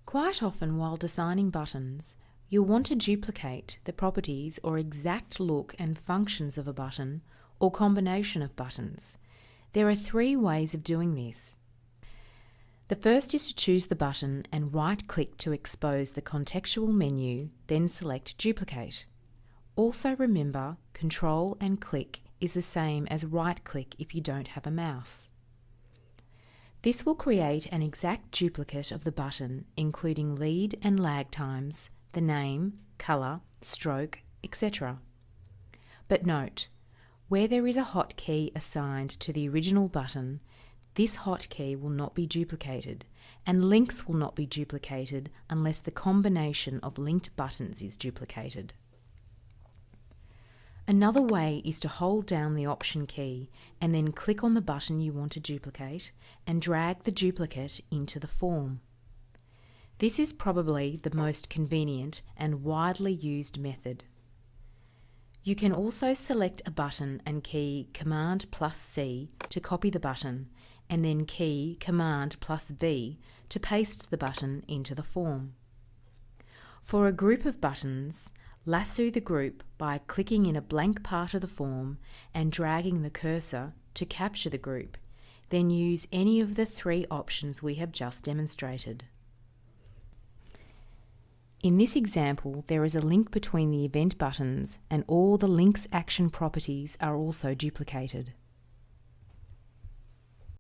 Quite often while designing buttons, you'll want to duplicate the properties or exact look and functions of a button or combination of buttons. There are 3 ways of doing this. The first is to choose the button and right-click to expose the contextual menu, then select Duplicate. Also remember, Control and click is the same as right-click if you don't have a mouse. This will create an exact duplicate of the button, including lead and lag times, the name, colour, stroke, etc. But note, where there is a hotkey assigned to the original button, this hotkey will not be duplicated, and links will not be duplicated unless the combination of linked buttons is duplicated. Another way is to hold down the Option key and then click on the button you want to duplicate and drag the duplicate into the form. This is probably the most convenient and widely used method. You can also select a button and key Command+C to copy the button, and then key Command+V to paste the button into the form. For a group of buttons, lasso the group by clicking in a blank part of the form and dragging the cursor to capture the group, then use any of the 3 options we have just demonstrated. In this example, there is a link between the event buttons and all the link's action properties are also duplicated.